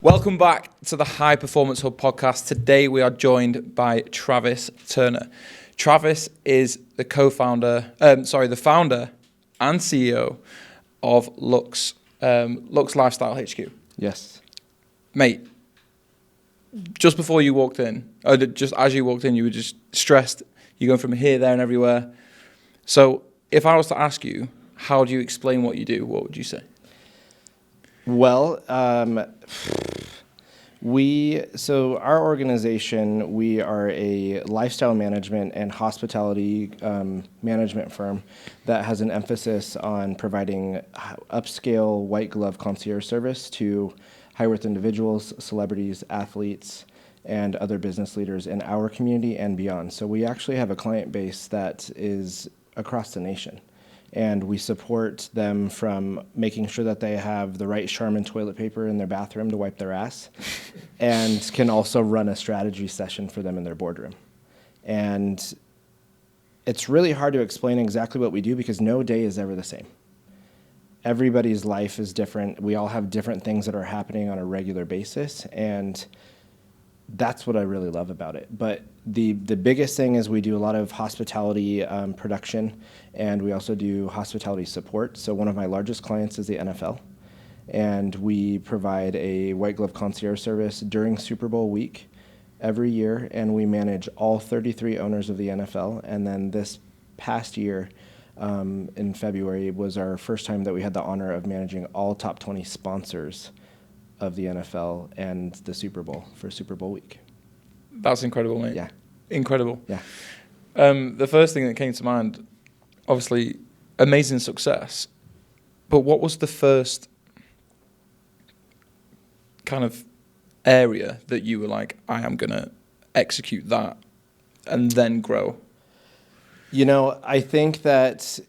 Welcome back to the High Performance Hub podcast. Today we are joined by Travis Turner. Travis is the founder and CEO of Lux Lifestyle HQ. Yes. Mate, just before you walked in, or just as you walked in, you were just stressed. You're going from here, there, and everywhere. So if I was to ask you, how do you explain what you do, what would you say? Well, our organization, we are a lifestyle management and hospitality management firm that has an emphasis on providing upscale white glove concierge service to high worth individuals, celebrities, athletes, and other business leaders in our community and beyond. So we actually have a client base that is across the nation. And we support them from making sure that they have the right Charmin toilet paper in their bathroom to wipe their ass, and can also run a strategy session for them in their boardroom. And it's really hard to explain exactly what we do because no day is ever the same. Everybody's life is different. We all have different things that are happening on a regular basis, and that's what I really love about it. But the biggest thing is we do a lot of hospitality production, and we also do hospitality support. So one of my largest clients is the NFL, and we provide a white glove concierge service during Super Bowl week every year, and we manage all 33 owners of the NFL. And then this past year, in February, was our first time that we had the honor of managing all top 20 sponsors of the NFL and the Super Bowl for Super Bowl week. That's incredible, mate. Yeah. Incredible. Yeah. The first thing that came to mind, obviously, amazing success. But what was the first kind of area that you were like, I am going to execute that and then grow? You know, I think that,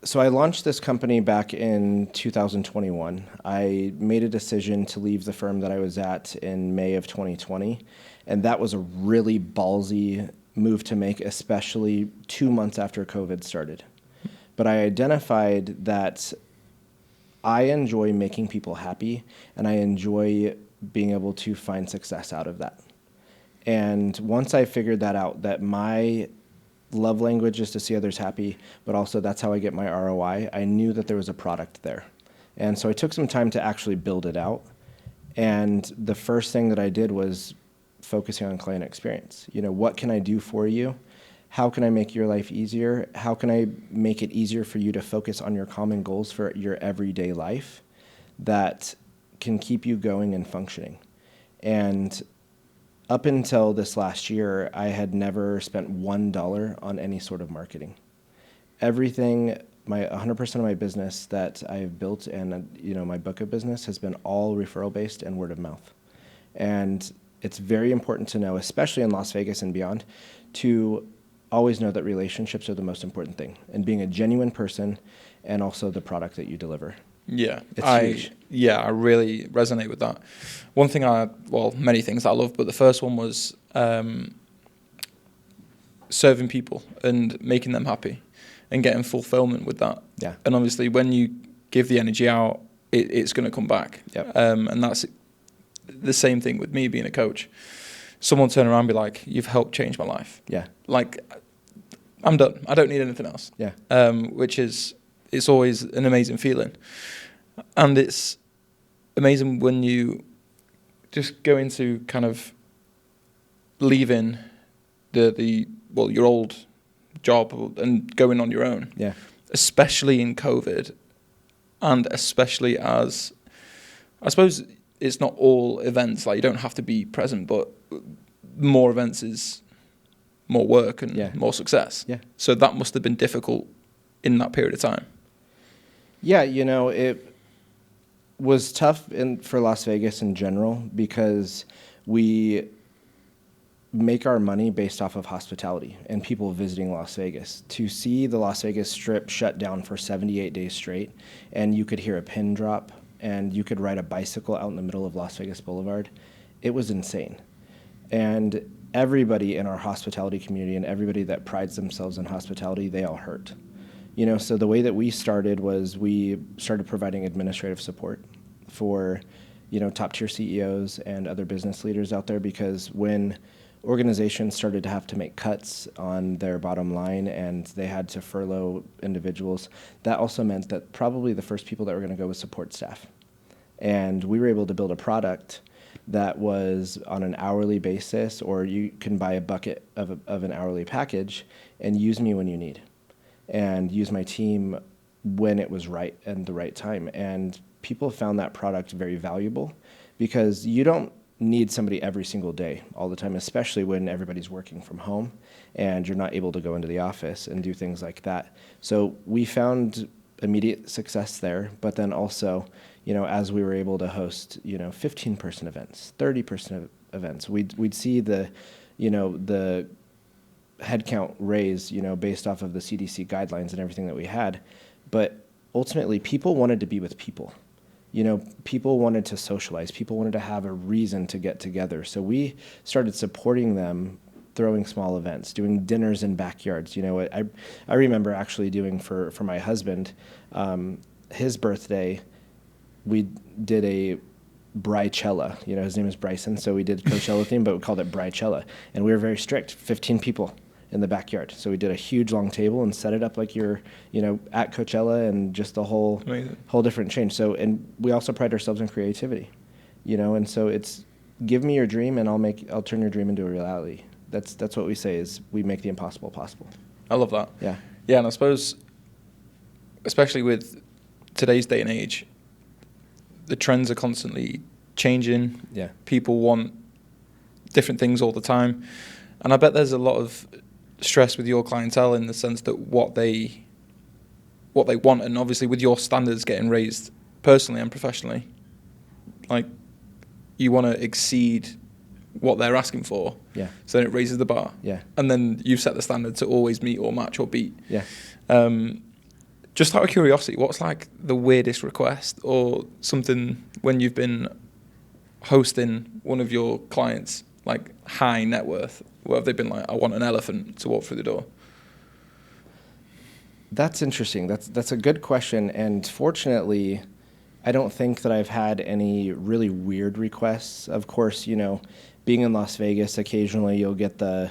so I launched this company back in 2021. I made a decision to leave the firm that I was at in May of 2020. And that was a really ballsy move to make, especially 2 months after COVID started. But I identified that I enjoy making people happy, and I enjoy being able to find success out of that. And once I figured that out, that my love language is to see others happy, but also that's how I get my ROI, I knew that there was a product there. And so I took some time to actually build it out. And the first thing that I did was focusing on client experience. You know, what can I do for you? How can I make your life easier? How can I make it easier for you to focus on your common goals for your everyday life that can keep you going and functioning? And up until this last year, I had never spent $1 on any sort of marketing. Everything, 100% of my business that I've built and, you know, my book of business has been all referral based and word of mouth. And it's very important to know, especially in Las Vegas and beyond, to always know that relationships are the most important thing, and being a genuine person, and also the product that you deliver. Yeah, it's huge. Yeah, I really resonate with that. One thing many things I love, but the first one was serving people and making them happy and getting fulfillment with that. Yeah. And obviously when you give the energy out, it's going to come back. Yep. And that's the same thing with me being a coach. Someone turn around and be like, you've helped change my life. Yeah. Like, I'm done. I don't need anything else. Yeah. It's always an amazing feeling. And it's amazing when you just go into kind of leaving your old job and going on your own. Yeah. Especially in COVID, and especially as, I suppose it's not all events, like you don't have to be present, but more events is more work and more success. Yeah. So that must have been difficult in that period of time. Yeah, you know, it was tough for Las Vegas in general because we make our money based off of hospitality and people visiting Las Vegas. To see the Las Vegas Strip shut down for 78 days straight, and you could hear a pin drop, and you could ride a bicycle out in the middle of Las Vegas Boulevard, it was insane. And everybody in our hospitality community and everybody that prides themselves in hospitality, they all hurt. You know, so the way that we started was we started providing administrative support for top tier CEOs and other business leaders out there, because when organizations started to have to make cuts on their bottom line and they had to furlough individuals, that also meant that probably the first people that were going to go was support staff. And we were able to build a product that was on an hourly basis, or you can buy a bucket of an hourly package and use me when you need, and use my team when it was right and the right time. And people found that product very valuable, because you don't need somebody every single day all the time, especially when everybody's working from home and you're not able to go into the office and do things like that. So we found immediate success there, but then also, as we were able to host, 15-person events, 30-person events, we'd see the headcount raise, based off of the CDC guidelines and everything that we had. But ultimately, people wanted to be with people. People wanted to socialize. People wanted to have a reason to get together. So we started supporting them, throwing small events, doing dinners in backyards. I remember actually doing for my husband, his birthday, we did a Brycella. His name is Bryson, so we did Coachella theme, but we called it Brycella. And we were very strict, 15 people in the backyard. So we did a huge long table and set it up like you're, at Coachella, and just the whole different change. So, and we also pride ourselves in creativity, and so it's give me your dream and I'll turn your dream into a reality. That's what we say, is we make the impossible possible. I love that. Yeah. Yeah, and I suppose, especially with today's day and age, the trends are constantly changing. Yeah. People want different things all the time. And I bet there's a lot of stress with your clientele, in the sense that what they want, and obviously with your standards getting raised personally and professionally, like, you want to exceed what they're asking for. Yeah. So then it raises the bar. Yeah. And then you've set the standard to always meet or match or beat. Yeah. Just out of curiosity, what's like the weirdest request or something when you've been hosting one of your clients, like high net worth? Where have they been like, I want an elephant to walk through the door? That's interesting. That's a good question. And fortunately, I don't think that I've had any really weird requests. Of course, being in Las Vegas, occasionally you'll get the,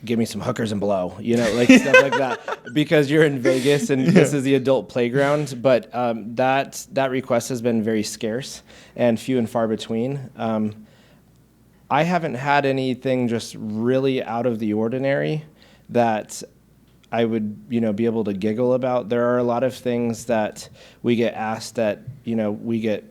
give me some hookers and blow, like stuff like that, because you're in Vegas and this is the adult playground. But that request has been very scarce and few and far between. I haven't had anything just really out of the ordinary that I would, be able to giggle about. There are a lot of things that we get asked that, we get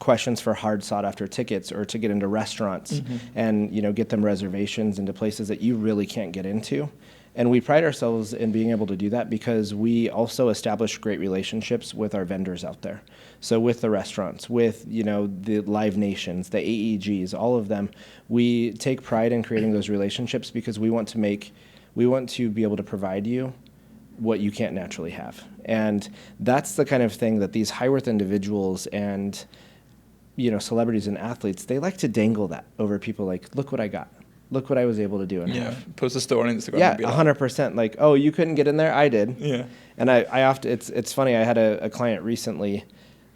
questions for hard sought after tickets, or to get into restaurants and, get them reservations into places that you really can't get into. And we pride ourselves in being able to do that, because we also establish great relationships with our vendors out there. So with the restaurants, with, the Live Nations, the AEGs, all of them, we take pride in creating those relationships, because we want to be able to provide you what you can't naturally have. And that's the kind of thing that these high worth individuals and, celebrities and athletes, they like to dangle that over people, like, look what I got. Look what I was able to do. And post a story on Instagram. Yeah, 100%. Like, oh, you couldn't get in there? I did. Yeah. And I often, it's funny, I had a client recently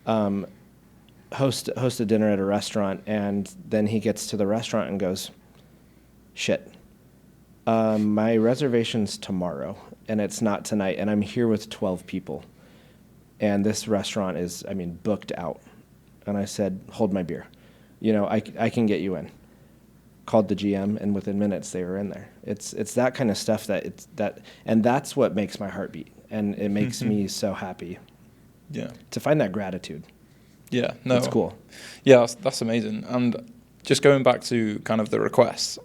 host a dinner at a restaurant, and then he gets to the restaurant and goes, shit, my reservation's tomorrow, and it's not tonight, and I'm here with 12 people. And this restaurant is, booked out. And I said, hold my beer. I can get you in. Called the GM, and within minutes they were in there. It's that kind of stuff and that's what makes my heart beat, and it makes me so happy. Yeah. To find that gratitude. Yeah, no. It's cool. Yeah, that's amazing. And just going back to kind of the requests,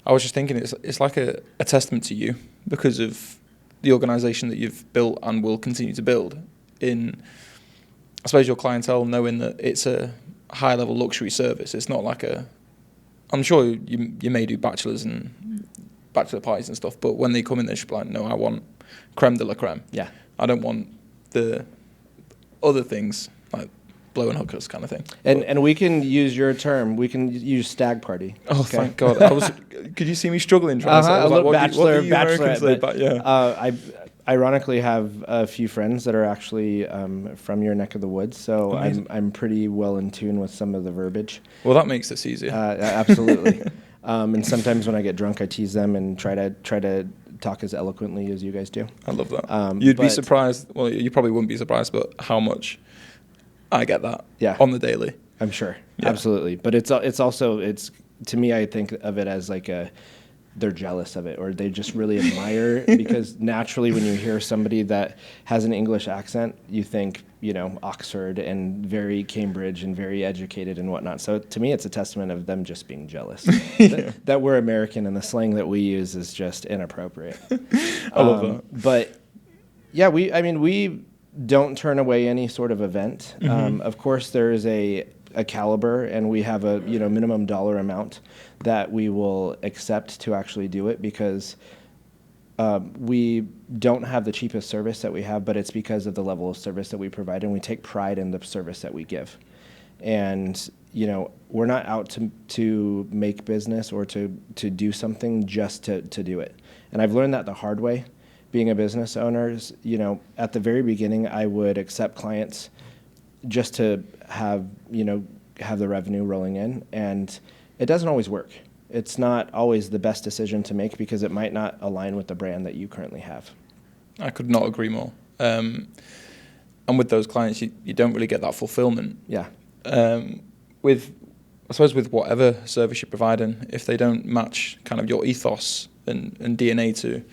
I was just thinking it's like a testament to you, because of the organization that you've built and will continue to build in, I suppose, your clientele, knowing that it's a high level luxury service. It's not like I'm sure you may do bachelor parties and stuff, but when they come in, they're just like, no, I want creme de la creme. Yeah. I don't want the other things like blowing hookers kind of thing. And we can use your term. We can use stag party. Oh, okay. Thank God. Could you see me struggling trying to say? I was like, bachelor. ironically have a few friends that are actually from your neck of the woods, so I'm pretty well in tune with some of the verbiage. Well, that makes this easier. Absolutely. And sometimes when I get drunk, I tease them and try to talk as eloquently as you guys do. I love that. You'd be surprised. Well, you probably wouldn't be surprised, but how much I get that on the daily. I'm sure. Yeah. Absolutely. But it's also to me, I think of it as like they're jealous of it, or they just really admire because naturally when you hear somebody that has an English accent, you think, Oxford and very Cambridge and very educated and whatnot. So to me, it's a testament of them just being jealous that we're American and the slang that we use is just inappropriate. I love that. But yeah, we don't turn away any sort of event. Of course, there is a caliber, and we have a minimum dollar amount that we will accept to actually do it, because we don't have the cheapest service that we have, but it's because of the level of service that we provide, and we take pride in the service that we give. And we're not out to make business or to do something just to do it. And I've learned that the hard way. Being a business owner, at the very beginning, I would accept clients just to have the revenue rolling in, and it doesn't always work. It's not always the best decision to make because it might not align with the brand that you currently have. I could not agree more. And with those clients, you don't really get that fulfillment. Yeah. I suppose with whatever service you're providing, if they don't match kind of your ethos and DNA to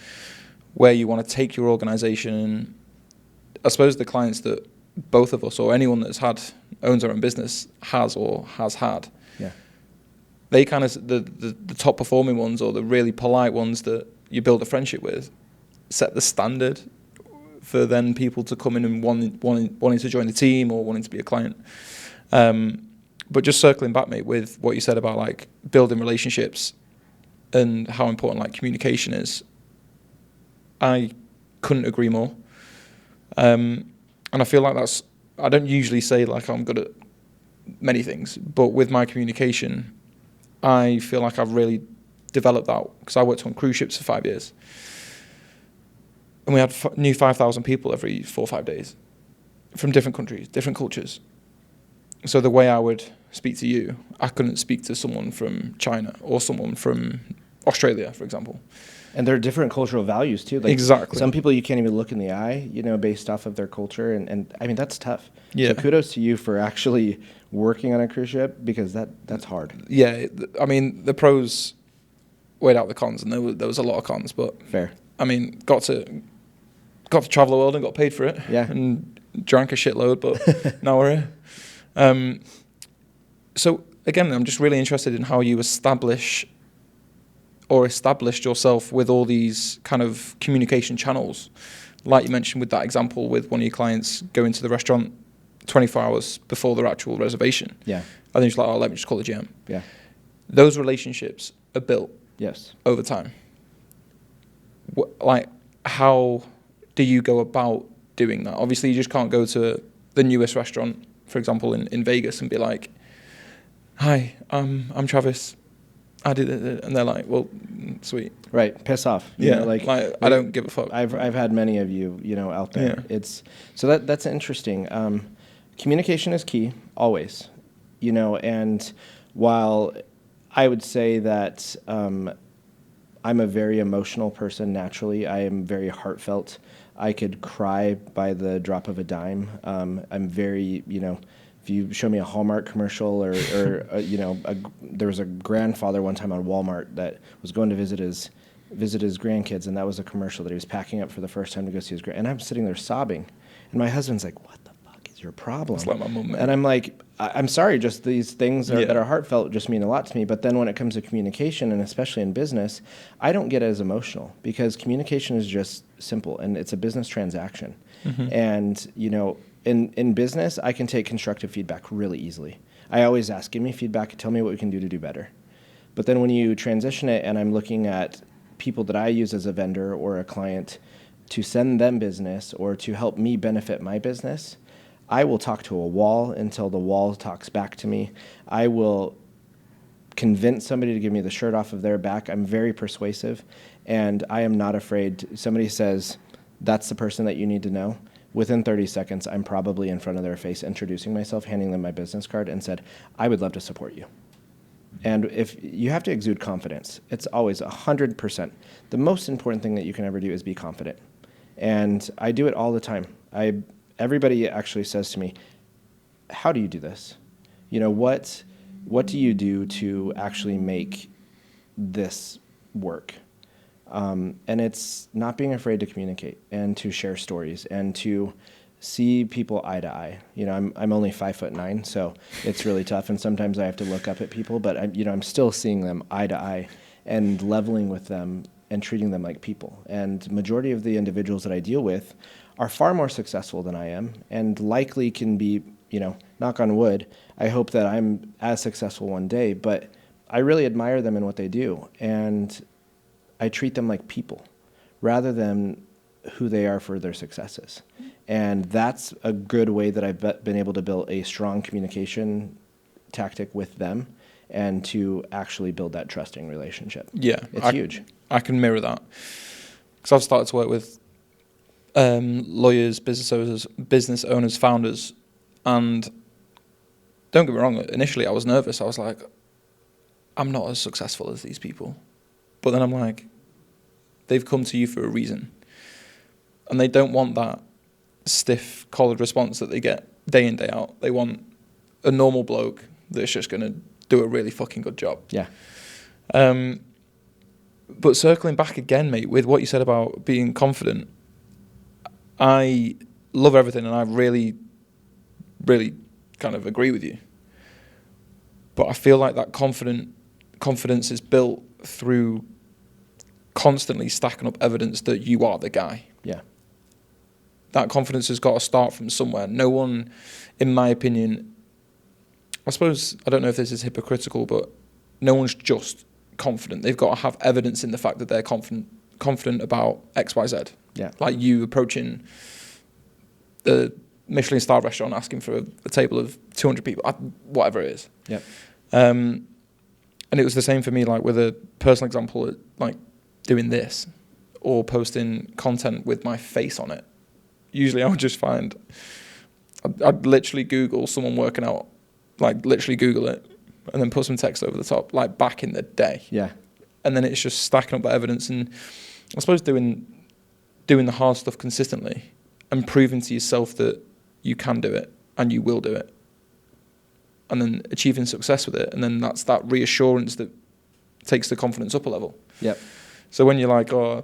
where you want to take your organization, I suppose the clients that both of us or anyone that's owns their own business has had. Yeah. They kind of the top performing ones or the really polite ones that you build a friendship with set the standard for then people to come in and wanting to join the team or wanting to be a client. But just circling back, mate, with what you said about like building relationships and how important like communication is, I couldn't agree more. And I feel like I don't usually say like I'm good at many things, but with my communication, I feel like I've really developed that because I worked on cruise ships for 5 years. And we had new 5,000 people every 4 or 5 days from different countries, different cultures. So the way I would speak to you, I couldn't speak to someone from China or someone from Australia, for example. And there are different cultural values too. Like exactly. Some people you can't even look in the eye, based off of their culture. And I mean, that's tough. Yeah. So kudos to you for actually working on a cruise ship, because that's hard. Yeah. I mean, the pros weighed out the cons, and there was a lot of cons, but fair. I mean, got to travel the world and got paid for it. Yeah. And drank a shitload, but now we're here. So again, I'm just really interested in how you established yourself with all these kind of communication channels. Like you mentioned with that example with one of your clients going to the restaurant 24 hours before their actual reservation. Yeah. I think it's like, let me just call the GM. Yeah. Those relationships are built over time. Like, how do you go about doing that? Obviously, you just can't go to the newest restaurant, for example, in Vegas and be like, hi, I'm Travis. I did it, and they're like, "Well, sweet." Right, piss off. Yeah, I don't give a fuck. I've had many of you, out there. Yeah. So that's interesting. Communication is key, always. And while I would say that I'm a very emotional person naturally, I am very heartfelt. I could cry by the drop of a dime. I'm very, if you show me a Hallmark commercial or there was a grandfather one time on Walmart that was going to visit his grandkids, and that was a commercial that he was packing up for the first time to go see his and I'm sitting there sobbing, and my husband's like, "What the fuck is your problem?" It's like my mom, man. And I'm like, I'm sorry, just these things that are heartfelt just mean a lot to me. But then when it comes to communication, and especially in business, I don't get as emotional because communication is just simple, and it's a business transaction. Mm-hmm. And, in business, I can take constructive feedback really easily. I always ask, give me feedback, tell me what we can do to do better. But then when you transition it and I'm looking at people that I use as a vendor or a client to send them business or to help me benefit my business, I will talk to a wall until the wall talks back to me. I will convince somebody to give me the shirt off of their back. I'm very persuasive, and I am not afraid. Somebody says, that's the person that you need to know. Within 30 seconds, I'm probably in front of their face, introducing myself, handing them my business card, and said, I would love to support you. And if you have to exude confidence, it's always 100%. The most important thing that you can ever do is be confident. And I do it all the time. Everybody actually says to me, how do you do this? You know, what do you do to actually make this work? And it's not being afraid to communicate and to share stories and to see people eye to eye. You know, I'm only 5'9", so it's really tough. And sometimes I have to look up at people, but I'm still seeing them eye to eye and leveling with them and treating them like people. And majority of the individuals that I deal with are far more successful than I am, and likely can be, knock on wood, I hope that I'm as successful one day, but I really admire them in what they do. And I treat them like people rather than who they are for their successes. And that's a good way that I've been able to build a strong communication tactic with them and to actually build that trusting relationship. Yeah. It's huge. I can mirror that. Because I've started to work with lawyers, business owners, founders, and don't get me wrong, initially I was nervous. I was like, I'm not as successful as these people. But then I'm like, they've come to you for a reason. And they don't want that stiff collared response that they get day in, day out. They want a normal bloke that's just going to do a really fucking good job. Yeah. But circling back again, mate, with what you said about being confident, I love everything and I really, really kind of agree with you. But I feel like that confidence is built through constantly stacking up evidence that you are the guy. Yeah. That confidence has got to start from somewhere. No one, in my opinion, I suppose, I don't know if this is hypocritical, but no one's just confident. They've got to have evidence in the fact that they're confident about X, Y, Z. Yeah. Like you approaching the Michelin star restaurant asking for a table of 200 people, whatever it is. Yeah. And it was the same for me, like with a personal example, like doing this or posting content with my face on it. Usually I would just find, I'd literally Google someone working out, like literally Google it and then put some text over the top, like back in the day. Yeah. And then it's just stacking up that evidence and I suppose doing the hard stuff consistently and proving to yourself that you can do it and you will do it. And then achieving success with it. And then that's that reassurance that takes the confidence up a level. Yep. So when you're like, oh,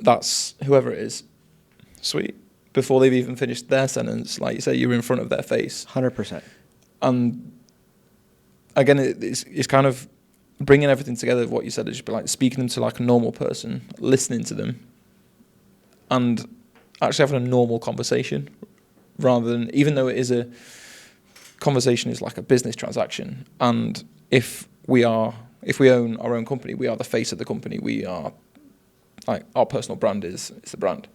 that's whoever it is, sweet. Before they've even finished their sentence, like you say, you're in front of their face. 100%. And again, it's kind of bringing everything together. What you said is like speaking them to like a normal person, listening to them, and actually having a normal conversation, rather than, even though it is a conversation, is like a business transaction. And if we own our own company, we are the face of the company. We are like our personal brand is the brand.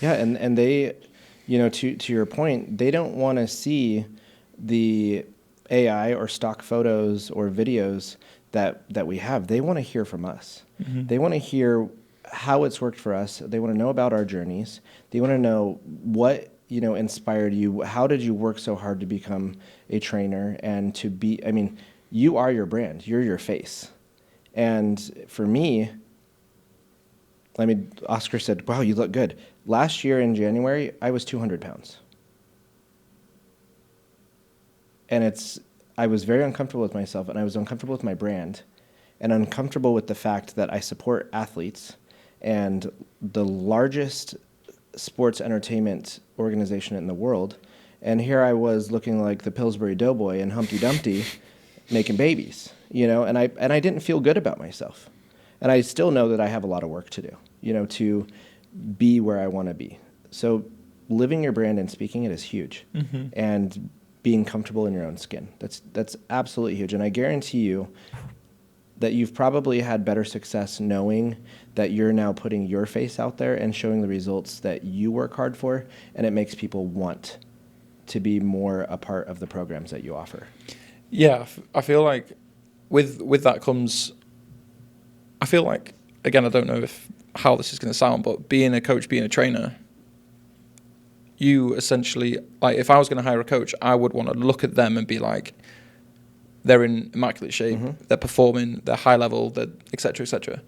Yeah, and they, to your point, they don't want to see the AI or stock photos or videos that we have. They want to hear from us. Mm-hmm. They want to hear how it's worked for us. They want to know about our journeys. They want to know what, inspired you. How did you work so hard to become a trainer and to be, you are your brand. You're your face. And for me, Oscar said, wow, you look good. Last year in January, I was 200 pounds. And I was very uncomfortable with myself, and I was uncomfortable with my brand, and uncomfortable with the fact that I support athletes and the largest sports entertainment organization in the world. And here I was looking like the Pillsbury Doughboy and Humpty Dumpty making babies, and I didn't feel good about myself. And I still know that I have a lot of work to do, to be where I want to be. So living your brand and speaking it is huge. Mm-hmm. And being comfortable in your own skin. That's absolutely huge. And I guarantee you that you've probably had better success knowing that you're now putting your face out there and showing the results that you work hard for, and it makes people want to be more a part of the programs that you offer. Yeah, I feel like with that comes, I feel like, again, I don't know if how this is going to sound, but being a coach, being a trainer, you essentially, like, if I was going to hire a coach, I would want to look at them and be like, they're in immaculate shape, they're performing, they're high level, they're et cetera, et cetera.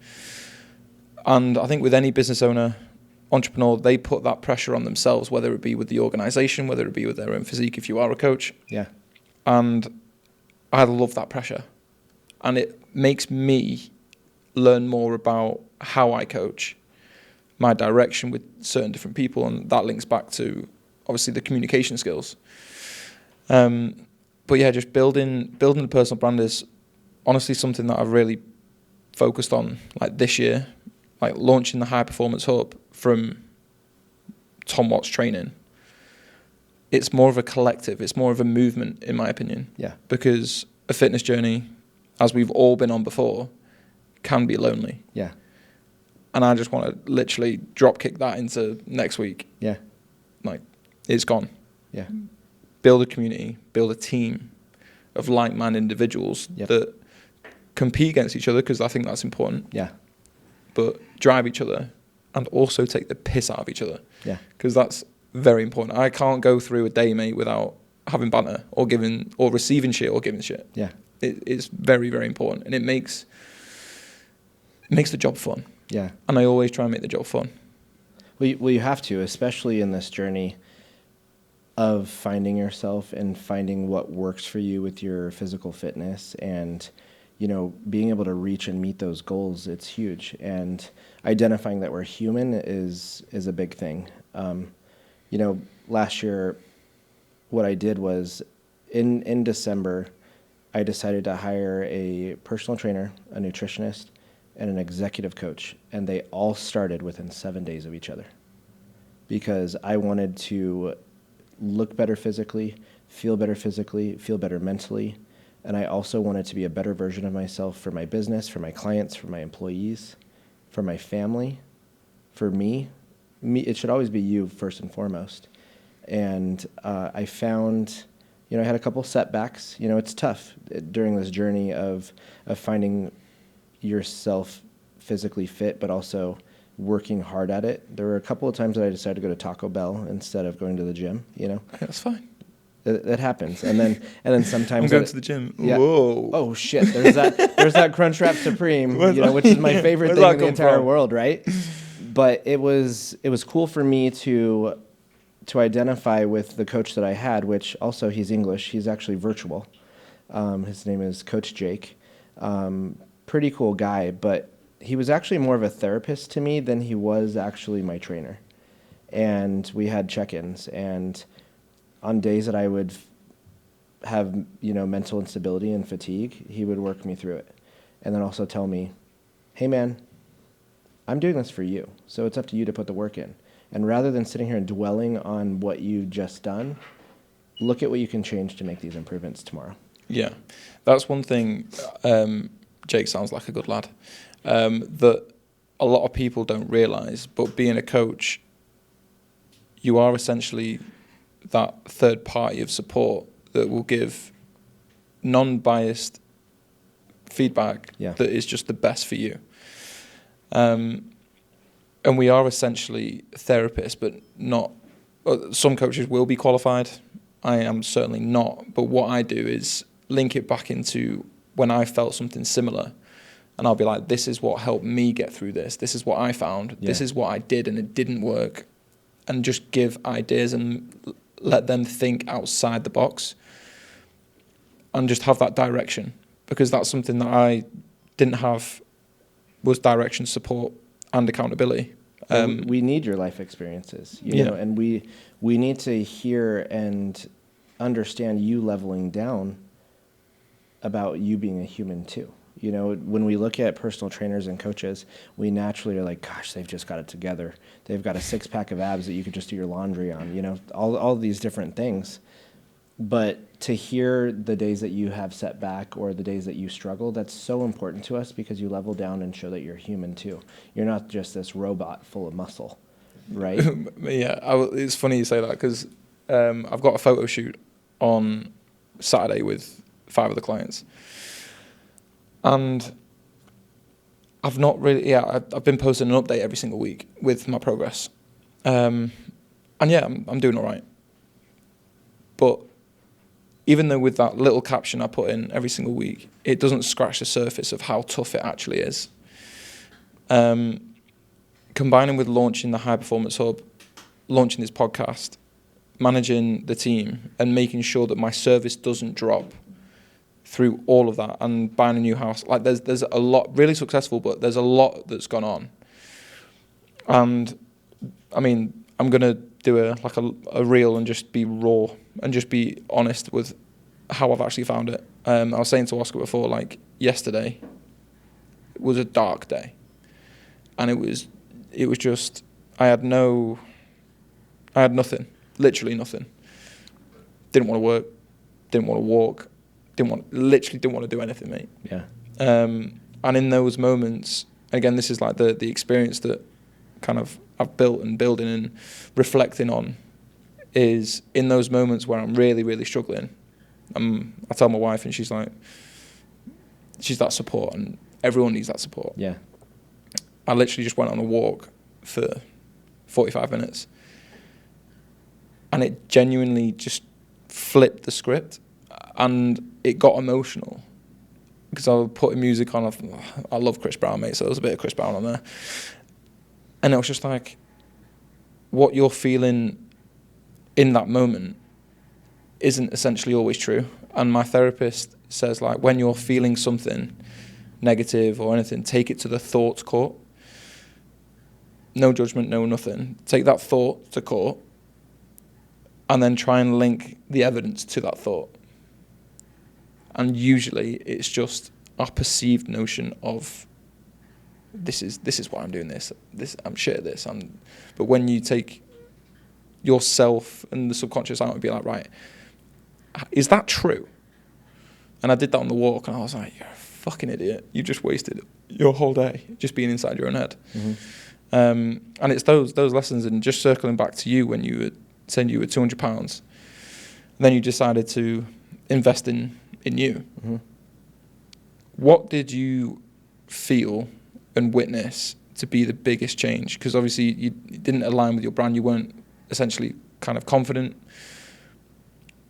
And I think with any business owner, entrepreneur, they put that pressure on themselves, whether it be with the organization, whether it be with their own physique, if you are a coach. Yeah. And I love that pressure. And it makes me learn more about how I coach, my direction with certain different people, and that links back to obviously the communication skills. But yeah, just building the personal brand is honestly something that I've really focused on, like this year, like launching the High Performance Hub from Tom Watts Training. It's more of a collective, it's more of a movement, in my opinion. Yeah. Because a fitness journey, as we've all been on before, can be lonely. Yeah. And I just want to literally drop kick that into next week. Yeah. Like, it's gone. Yeah. Build a community, build a team of like-minded individuals that compete against each other, because I think that's important. Yeah. But drive each other and also take the piss out of each other. Yeah. Because that's very important. I can't go through a day, mate, without having banter or giving or receiving shit or giving shit. Yeah. It's very, very important. And it makes the job fun. Yeah. And I always try and make the job fun. Well, you have to, especially in this journey of finding yourself and finding what works for you with your physical fitness, and, you know, being able to reach and meet those goals. It's huge. And identifying that we're human is a big thing. You know, last year, what I did was in December, I decided to hire a personal trainer, a nutritionist, and an executive coach, and they all started within 7 days of each other, because I wanted to look better physically, feel better mentally, and I also wanted to be a better version of myself for my business, for my clients, for my employees, for my family, for me. It should always be you first and foremost. And I found, you know, I had a couple setbacks. You know, it's tough during this journey of finding yourself physically fit, but also working hard at it. There were a couple of times that I decided to go to Taco Bell instead of going to the gym, you know. Yeah, that's fine. That happens. And then sometimes I'm going to the gym. Yeah. Whoa. Oh shit. There's that Crunchwrap Supreme, you know, which is my favorite thing in the entire world, right? But it was cool for me to identify with the coach that I had, which also, he's English. He's actually virtual. His name is Coach Jake. Pretty cool guy, but he was actually more of a therapist to me than he was actually my trainer. And we had check-ins, and on days that I would have, you know, mental instability and fatigue, he would work me through it. And then also tell me, hey man, I'm doing this for you, so it's up to you to put the work in. And rather than sitting here and dwelling on what you've just done, look at what you can change to make these improvements tomorrow. Yeah, that's one thing. Jake sounds like a good lad. That a lot of people don't realise, but being a coach, you are essentially that third party of support that will give non-biased feedback that is just the best for you. And we are essentially therapists, but not. Some coaches will be qualified. I am certainly not. But what I do is link it back into when I felt something similar. And I'll be like, this is what helped me get through this. This is what I found. Yeah. This is what I did and it didn't work. And just give ideas and let them think outside the box. And just have that direction. Because that's something that I didn't have, was direction, support, and accountability. We need your life experiences, you know, and we need to hear and understand you leveling down about you being a human too. You know, when we look at personal trainers and coaches, we naturally are like, gosh, they've just got it together. They've got a 6-pack of abs that you could just do your laundry on, you know, all these different things. But to hear the days that you have set back or the days that you struggle, that's so important to us, because you level down and show that you're human too. You're not just this robot full of muscle, right? Yeah, it's funny you say that, because I've got a photo shoot on Saturday with 5 of the clients. And I've not really. Yeah, I've been posting an update every single week with my progress, and yeah, I'm doing all right. But even though with that little caption I put in every single week, it doesn't scratch the surface of how tough it actually is. Combining with launching the High Performance Hub, launching this podcast, managing the team, and making sure that my service doesn't drop through all of that, and buying a new house. Like there's a lot, really successful, but there's a lot that's gone on. And I mean, I'm gonna do a reel and just be raw and just be honest with how I've actually found it. I was saying to Oscar before, like yesterday was a dark day, and it was just I had nothing, literally nothing. Didn't want to work, didn't want to walk, literally didn't want to do anything, mate. Yeah. And in those moments, again, this is like the experience that kind of I've built and building and reflecting on, is in those moments where I'm really, really struggling. I tell my wife, and she's that support, and everyone needs that support. Yeah. I literally just went on a walk for 45 minutes, and it genuinely just flipped the script, and it got emotional because I was putting music on. I love Chris Brown, mate, so there was a bit of Chris Brown on there, and it was just like, what you're feeling in that moment isn't essentially always true. And my therapist says, like, when you're feeling something negative or anything, take it to the thoughts court. No judgment, no nothing. Take that thought to court and then try and link the evidence to that thought. And usually it's just our perceived notion of this is why I'm doing this. I'm shit at this. But when you take yourself and the subconscious out and be like, right, is that true? And I did that on the walk, and I was like, you're a fucking idiot. You just wasted your whole day just being inside your own head. Mm-hmm. And it's those lessons, and just circling back to you when you were saying you were £200, then you decided to invest in you. Mm-hmm. What did you feel and witness to be the biggest change? Because obviously you didn't align with your brand. You weren't essentially kind of confident.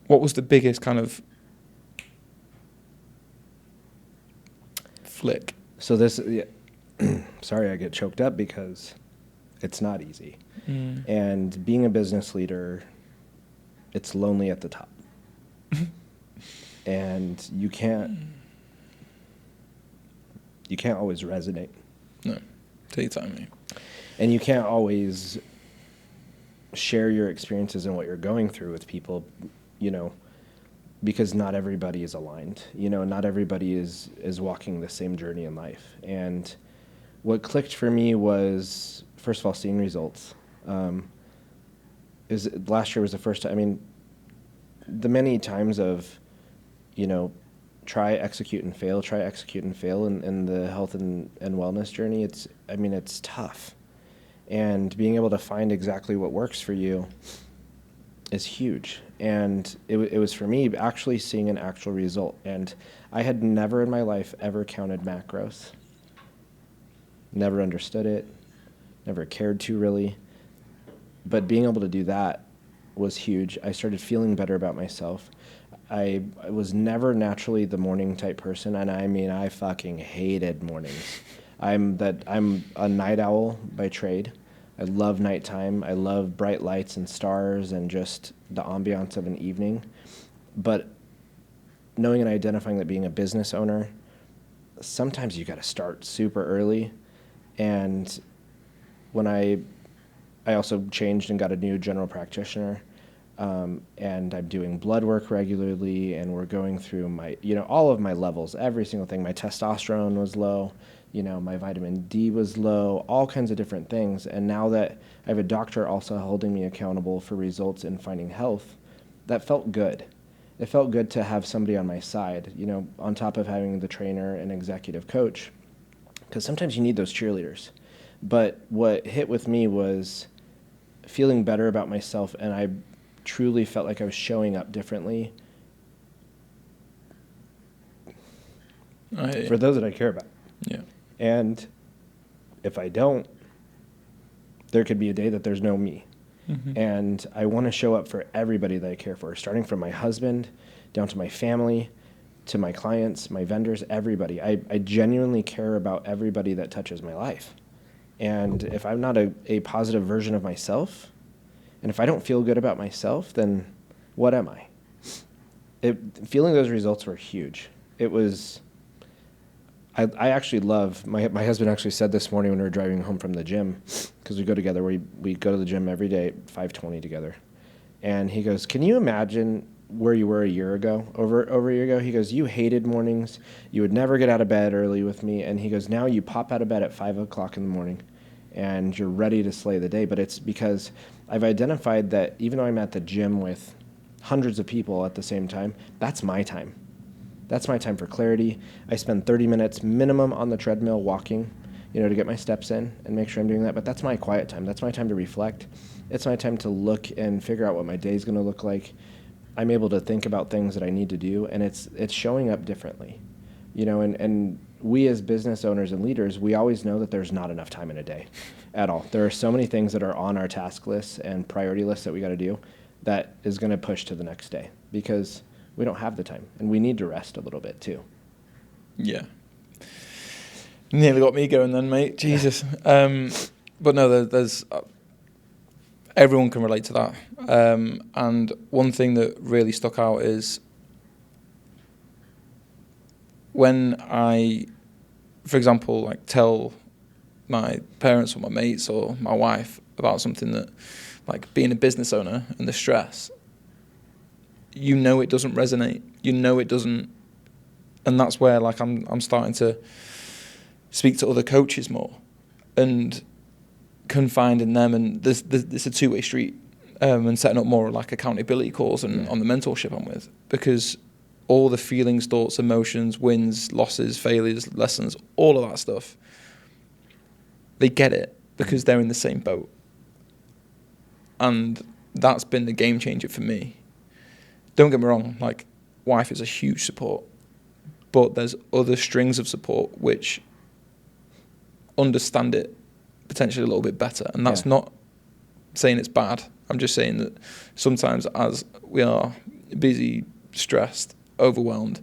What was the biggest kind of flick? So this, sorry, I get choked up because it's not easy. Mm. And being a business leader, it's lonely at the top. And you can't always resonate. No, take your time, mate. And you can't always share your experiences and what you're going through with people, because not everybody is aligned. Not everybody is walking the same journey in life. And what clicked for me was, first of all, seeing results. Last year was the first time. I mean, the many times of, try, execute, and fail in the health and wellness journey, it's tough. And being able to find exactly what works for you is huge. And it was for me actually seeing an actual result. And I had never in my life ever counted macros. Never understood it. Never cared to really. But being able to do that was huge. I started feeling better about myself. I was never naturally the morning type person, and I fucking hated mornings. I'm a night owl by trade. I love nighttime. I love bright lights and stars and just the ambiance of an evening. But knowing and identifying that being a business owner, sometimes you got to start super early. And when I also changed and got a new general practitioner, and I'm doing blood work regularly, and we're going through my, all of my levels, every single thing. My testosterone was low, my vitamin D was low, all kinds of different things. And now that I have a doctor also holding me accountable for results in finding health, that felt good. It felt good to have somebody on my side, on top of having the trainer and executive coach, because sometimes you need those cheerleaders. But what hit with me was feeling better about myself, and I truly felt like I was showing up differently for those that I care about. Yeah. And if I don't, there could be a day that there's no me. Mm-hmm. And I want to show up for everybody that I care for, starting from my husband down to my family, to my clients, my vendors, everybody. I genuinely care about everybody that touches my life. And if I'm not a positive version of myself, and if I don't feel good about myself, then what am I? Feeling those results were huge. It was, I actually love, my husband actually said this morning when we were driving home from the gym, because we go together, we go to the gym every day at 5:20 together. And he goes, can you imagine where you were a year ago, over a year ago? He goes, you hated mornings. You would never get out of bed early with me. And he goes, now you pop out of bed at 5 o'clock in the morning and you're ready to slay the day. But it's because I've identified that even though I'm at the gym with hundreds of people at the same time, that's my time. That's my time for clarity. I spend 30 minutes minimum on the treadmill walking, to get my steps in and make sure I'm doing that. But that's my quiet time. That's my time to reflect. It's my time to look and figure out what my day is going to look like. I'm able to think about things that I need to do, and it's showing up differently. And we as business owners and leaders, we always know that there's not enough time in a day at all. There are so many things that are on our task list and priority list that we got to do that is going to push to the next day because we don't have the time, and we need to rest a little bit too. Yeah. Nearly got me going then, mate. Jesus. But no, there's everyone can relate to that. And one thing that really stuck out is when I, for example, like tell my parents or my mates or my wife about something that, like being a business owner and the stress, it doesn't resonate. It doesn't, and that's where like I'm starting to speak to other coaches more and confide in them, and there's a two-way street, and setting up more like accountability calls and on the mentorship I'm with, because all the feelings, thoughts, emotions, wins, losses, failures, lessons, all of that stuff, they get it because they're in the same boat. And that's been the game changer for me. Don't get me wrong, like, wife is a huge support, but there's other strings of support which understand it potentially a little bit better. And that's not saying it's bad. I'm just saying that sometimes as we are busy, stressed, overwhelmed,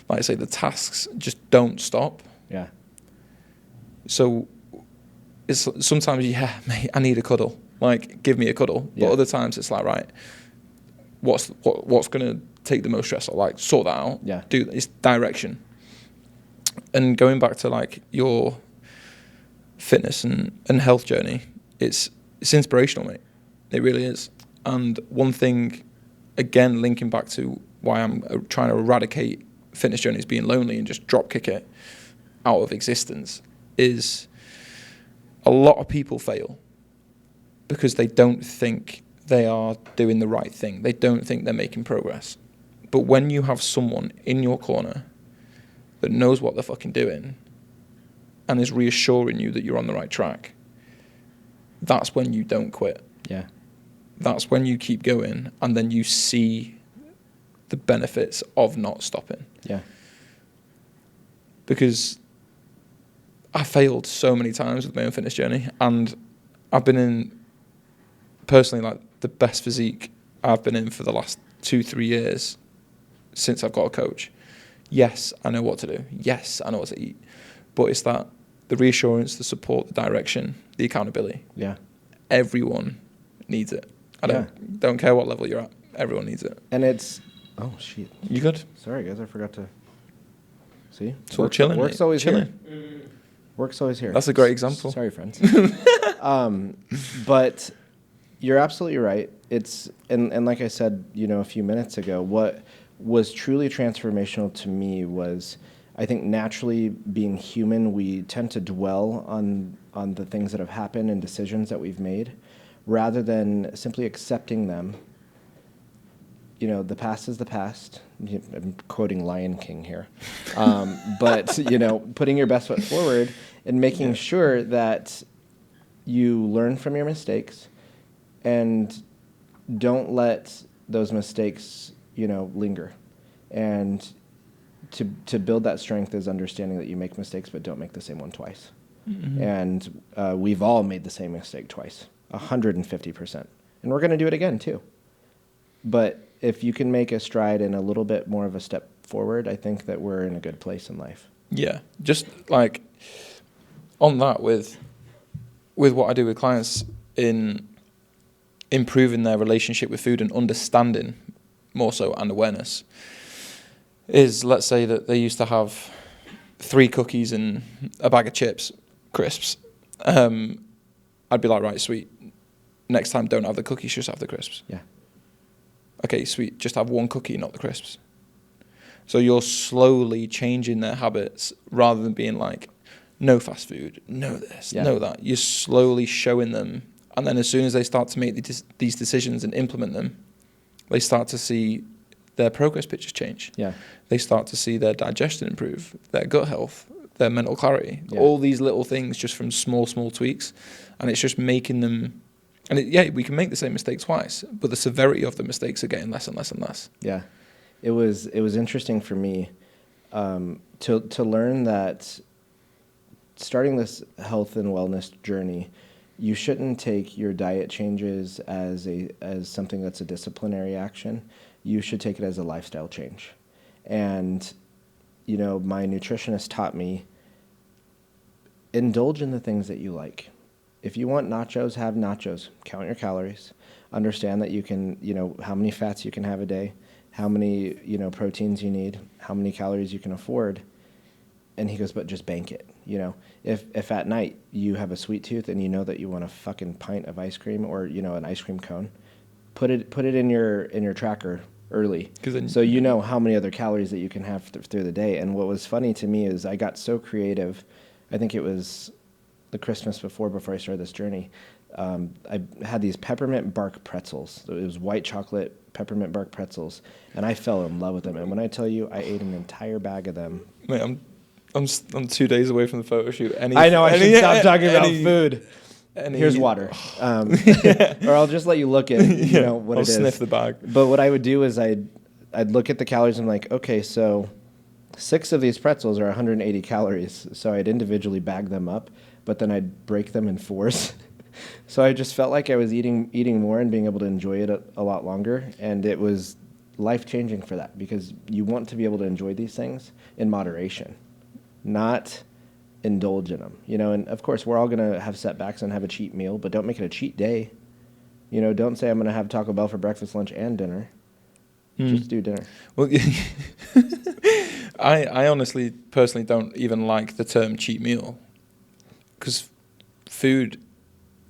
like I say, the tasks just don't stop. Yeah. So it's sometimes, mate, I need a cuddle. Like, give me a cuddle. Yeah. But other times it's like, right, what's going to take the most stress? Or like, sort that out. Yeah. It's direction. And going back to like your fitness and health journey, it's inspirational, mate. It really is. And one thing, again, linking back to why I'm trying to eradicate fitness journeys being lonely and just drop kick it out of existence, is a lot of people fail because they don't think they are doing the right thing. They don't think they're making progress. But when you have someone in your corner that knows what they're fucking doing and is reassuring you that you're on the right track, that's when you don't quit. Yeah. That's when you keep going, and then you see the benefits of not stopping. Yeah. Because I failed so many times with my own fitness journey, and I've been in, personally, like the best physique I've been in for the last 2-3 years since I've got a coach. Yes, I know what to do. Yes, I know what to eat. But it's that, the reassurance, the support, the direction, the accountability. Yeah. Everyone needs it. I don't care what level you're at. Everyone needs it. And it's, oh shit. You good? Sorry guys, I forgot to, see? It's all chilling, Work's mate. always Chilling. here. Work's always here. That's a great example. Sorry, friends. But you're absolutely right. It's, and like I said, a few minutes ago, what was truly transformational to me was, I think naturally being human, we tend to dwell on the things that have happened and decisions that we've made, rather than simply accepting them. The past is the past. I'm quoting Lion King here. But, putting your best foot forward and making sure that you learn from your mistakes and don't let those mistakes, linger. And to build that strength is understanding that you make mistakes, but don't make the same one twice. And we've all made the same mistake twice, 150%. And we're going to do it again too. But if you can make a stride and a little bit more of a step forward, I think that we're in a good place in life. Yeah, just like on that with what I do with clients in improving their relationship with food and understanding more so, and awareness, is, let's say that they used to have 3 cookies and a bag of chips, crisps. I'd be like, right, sweet. Next time, don't have the cookies, just have the crisps. Yeah. Okay, sweet. Just have 1 cookie, not the crisps. So you're slowly changing their habits rather than being like, no fast food, no this, no that. You're slowly showing them. And then as soon as they start to make these decisions and implement them, they start to see their progress pictures change. Yeah. They start to see their digestion improve, their gut health, their mental clarity, Yeah. all these little things just from small tweaks. And it's just making them, and we can make the same mistake twice, but the severity of the mistakes are getting less and less and less. Yeah. It was interesting for me to learn that starting this health and wellness journey, you shouldn't take your diet changes as something that's a disciplinary action. You should take it as a lifestyle change. And, my nutritionist taught me, indulge in the things that you like. If you want nachos, have nachos. Count your calories. Understand that you can, how many fats you can have a day, how many, proteins you need, how many calories you can afford. And he goes, but just bank it. If at night you have a sweet tooth and you know that you want a fucking pint of ice cream or, an ice cream cone, put it in your tracker early, so you know how many other calories that you can have through the day. And what was funny to me is I got so creative. I think it was the Christmas before I started this journey. I had these peppermint bark pretzels. It was white chocolate peppermint bark pretzels, and I fell in love with them. And when I tell you, I ate an entire bag of them. Mate, I'm 2 days away from the photo shoot. I know I should stop talking about food. Here's water, or I'll just let you look at what I'll it is. sniff the bag. But what I would do is I'd look at the calories and I'm like, okay, so 6 of these pretzels are 180 calories. So I'd individually bag them up, but then I'd break them in 4s. So I just felt like I was eating more and being able to enjoy it a lot longer, and it was life-changing for that, because you want to be able to enjoy these things in moderation, not indulge in them, and of course we're all going to have setbacks and have a cheat meal, but don't make it a cheat day. Don't say I'm going to have Taco Bell for breakfast, lunch, and dinner. Just do dinner. Well, I honestly, personally don't even like the term cheat meal, because food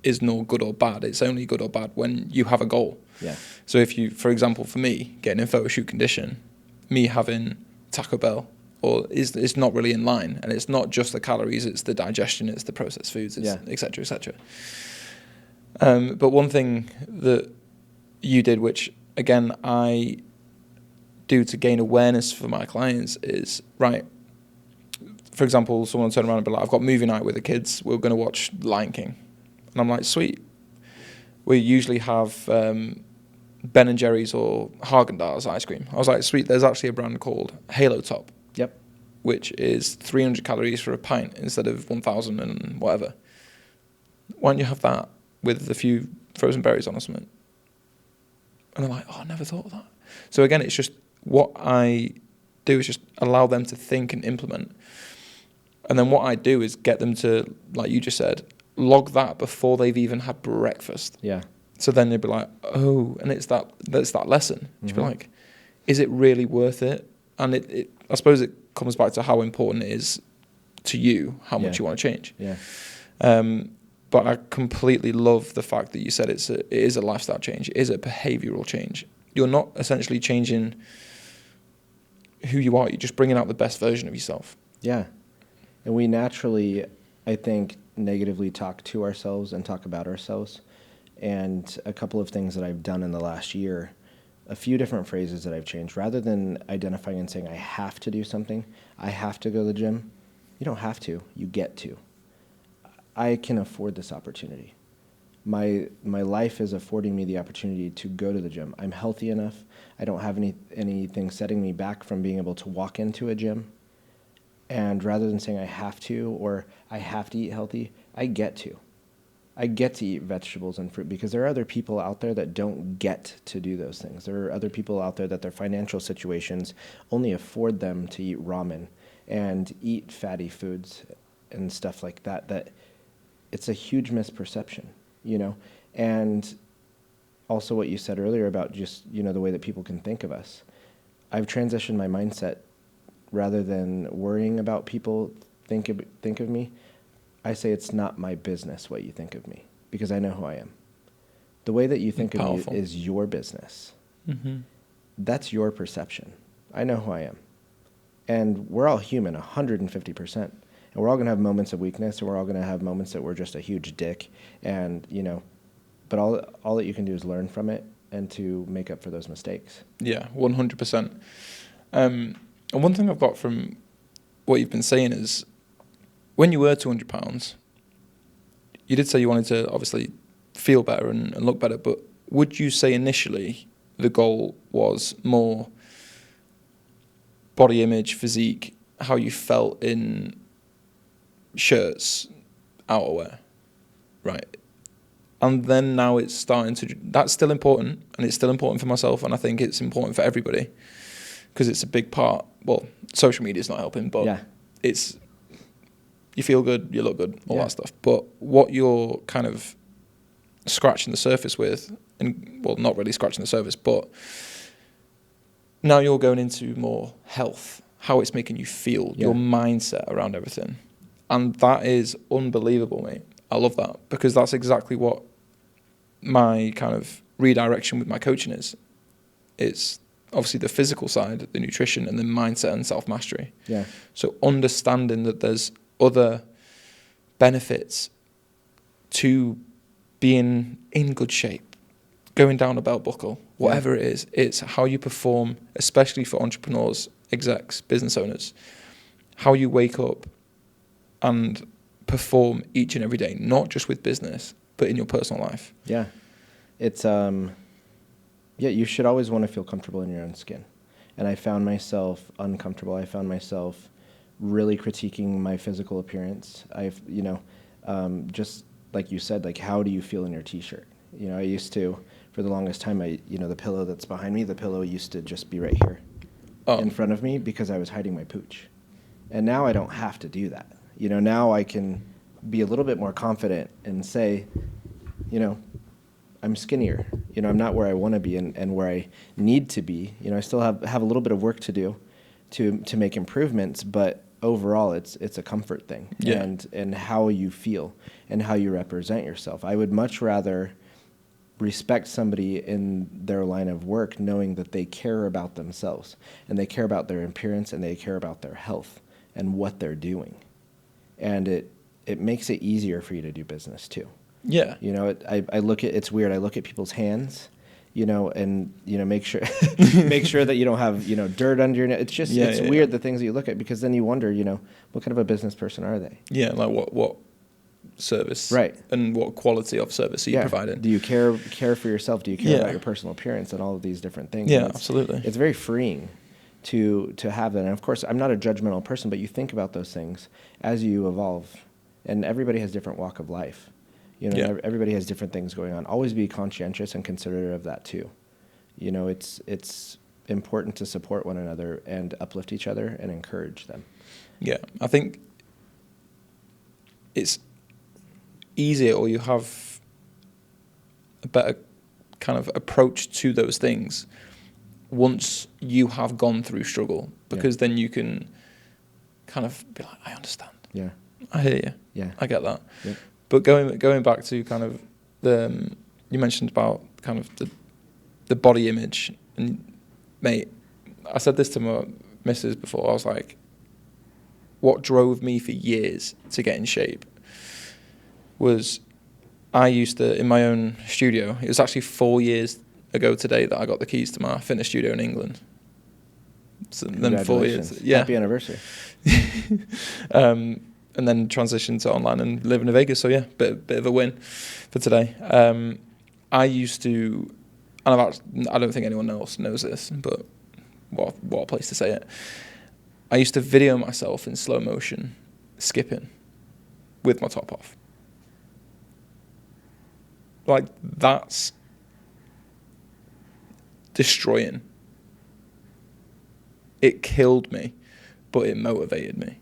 is not good or bad. It's only good or bad when you have a goal. Yeah. So if you, for example, for me, getting in photo shoot condition, me having Taco Bell, or it's not really in line, and it's not just the calories, it's the digestion, it's the processed foods, it's et cetera, et cetera. But one thing that you did, which again I do to gain awareness for my clients, is, right, for example, someone will turn around and be like, I've got movie night with the kids, we're going to watch Lion King. And I'm like, sweet. We usually have Ben and Jerry's or Haagen-Dazs ice cream. I was like, sweet, there's actually a brand called Halo Top. Yep. Which is 300 calories for a pint instead of 1,000 and whatever. Why don't you have that with a few frozen berries on or something? And they're like, oh, I never thought of that. So again, it's just what I do is just allow them to think and implement. And then what I do is get them to, like you just said, log that before they've even had breakfast. Yeah. So then they'd be like, oh, and it's that lesson. You'd be like, is it really worth it? And I suppose it comes back to how important it is to you, how much you want to change. Yeah. But I completely love the fact that you said it is a lifestyle change. It is a behavioral change. You're not essentially changing who you are. You're just bringing out the best version of yourself. Yeah. And we naturally, I think, negatively talk to ourselves and talk about ourselves. And a couple of things that I've done in the last year, a few different phrases that I've changed. Rather than identifying and saying, I have to do something, I have to go to the gym, you don't have to, you get to. I can afford this opportunity. My life is affording me the opportunity to go to the gym. I'm healthy enough. I don't have anything setting me back from being able to walk into a gym. And rather than saying I have to or I have to eat healthy, I get to. I get to eat vegetables and fruit because there are other people out there that don't get to do those things. There are other people out there that their financial situations only afford them to eat ramen and eat fatty foods and stuff like that, that it's a huge misperception, you know? And also what you said earlier about just, you know, the way that people can think of us. I've transitioned my mindset. Rather than worrying about people think of me, I say it's not my business what you think of me, because I know who I am. The way that you think of me is your business. Mm-hmm. That's your perception. I know who I am. And we're all human, 150%. And we're all going to have moments of weakness, and we're all going to have moments that we're just a huge dick. And, you know, but all that you can do is learn from it and to make up for those mistakes. Yeah, 100%. And one thing I've got from what you've been saying is, when you were £200, you did say you wanted to obviously feel better and look better, but would you say initially the goal was more body image, physique, how you felt in shirts, outerwear, right? And then now it's starting to, that's still important, and it's still important for myself, and I think it's important for everybody, because it's a big part. Well, social media is not helping, but it's, you feel good, you look good, all that stuff. But what you're kind of scratching the surface with, and well, not really scratching the surface, but now you're going into more health, how it's making you feel, your mindset around everything. And that is unbelievable, mate. I love that, because that's exactly what my kind of redirection with my coaching is. It's obviously the physical side, the nutrition, and then mindset and self-mastery. Yeah. So understanding that there's other benefits to being in good shape, going down a belt buckle, whatever it is, it's how you perform, especially for entrepreneurs, execs, business owners, how you wake up and perform each and every day, not just with business, but in your personal life. Yeah. It's, you should always want to feel comfortable in your own skin. And I found myself uncomfortable. I found myself really critiquing my physical appearance. Just like you said, like, how do you feel in your t-shirt? You know, I used to, for the longest time, the pillow that's behind me, the pillow used to just be right here in front of me because I was hiding my pooch. And now I don't have to do that. You know, now I can be a little bit more confident and say, you know, I'm skinnier. You know, I'm not where I want to be and where I need to be. You know, I still have a little bit of work to do to make improvements, but overall it's a comfort thing. And how you feel and how you represent yourself. I would much rather respect somebody in their line of work knowing that they care about themselves and they care about their appearance and they care about their health and what they're doing. And it makes it easier for you to do business too. Yeah. You know, I look at, it's weird. I look at people's hands, you know, and, you know, make sure that you don't have, you know, dirt under your nails. It's just, it's weird the things that you look at, because then you wonder, you know, what kind of a business person are they? Yeah. Like what service. Right. And what quality of service are you providing? Do you care for yourself? Do you care about your personal appearance and all of these different things? Yeah, absolutely. It's very freeing to have that. And of course, I'm not a judgmental person, but you think about those things as you evolve, and everybody has different walk of life. You know, everybody has different things going on. Always be conscientious and considerate of that too. You know, it's important to support one another and uplift each other and encourage them. Yeah, I think it's easier, or you have a better kind of approach to those things once you have gone through struggle, because then you can kind of be like, I understand. Yeah. I hear you. Yeah. I get that. Yeah. But going back to kind of you mentioned about kind of the body image, and mate, I said this to my missus before. I was like, what drove me for years to get in shape was I used to, in my own studio, it was actually 4 years ago today that I got the keys to my fitness studio in England. So then 4 years. Yeah. Happy anniversary. And then transitioned to online and living in Vegas. So yeah, bit of a win for today. I used to, and I don't think anyone else knows this, but what a place to say it. I used to video myself in slow motion, skipping, with my top off. Like, that's destroying. It killed me, but it motivated me.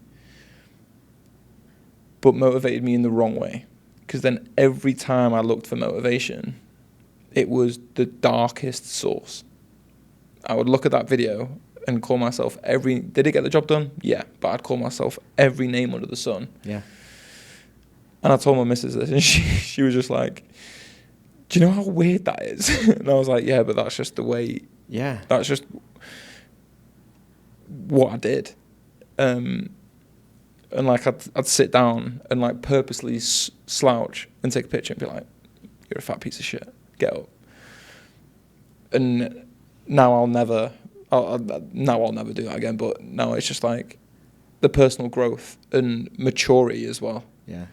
But motivated me in the wrong way. Because then every time I looked for motivation, it was the darkest source. I would look at that video and call myself did it get the job done? Yeah. But I'd call myself every name under the sun. Yeah. And I told my missus this, and she was just like, do you know how weird that is? And I was like, yeah, but that's just the way. Yeah. That's just what I did. And like, I'd sit down and like purposely slouch and take a picture and be like, you're a fat piece of shit. Get up. And now I'll never do that again. But now it's just like the personal growth and maturity as well. Yeah.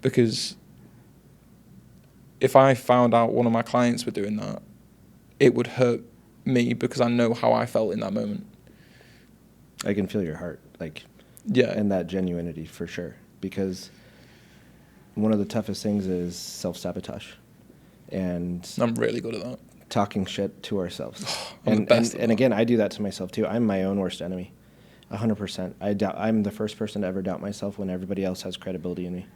Because if I found out one of my clients were doing that, it would hurt me because I know how I felt in that moment. I can feel your heart, like, yeah, and that genuinity for sure. Because one of the toughest things is self-sabotage, and I'm really good at that. Talking shit to ourselves. And again, I do that to myself too. I'm my own worst enemy, 100%. I'm the first person to ever doubt myself when everybody else has credibility in me,